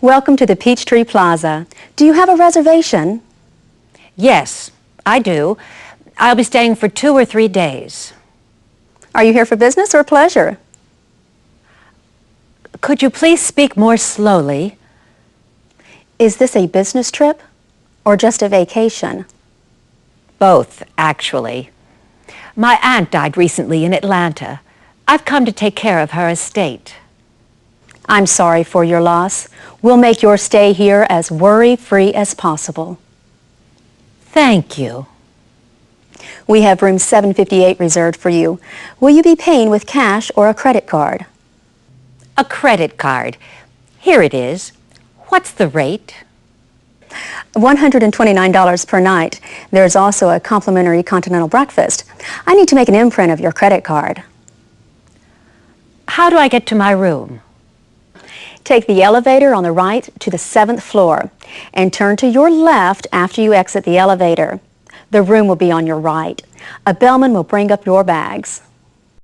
Welcome to the Peachtree Plaza. Do you have a reservation? Yes, I do. I'll be staying for 2 or 3 days. Are you here for business or pleasure? Could you please speak more slowly? Is this a business trip or just a vacation? Both, actually. My aunt died recently in Atlanta. I've come to take care of her estate. I'm sorry for your loss. We'll make your stay here as worry-free as possible. Thank you. We have room 758 reserved for you. Will you be paying with cash or a credit card? A credit card. Here it is. What's the rate? $129 per night. There's also a complimentary continental breakfast. I need to make an imprint of your credit card. How do I get to my room? Take the elevator on the right to the 7th floor and turn to your left after you exit the elevator. The room will be on your right. A bellman will bring up your bags.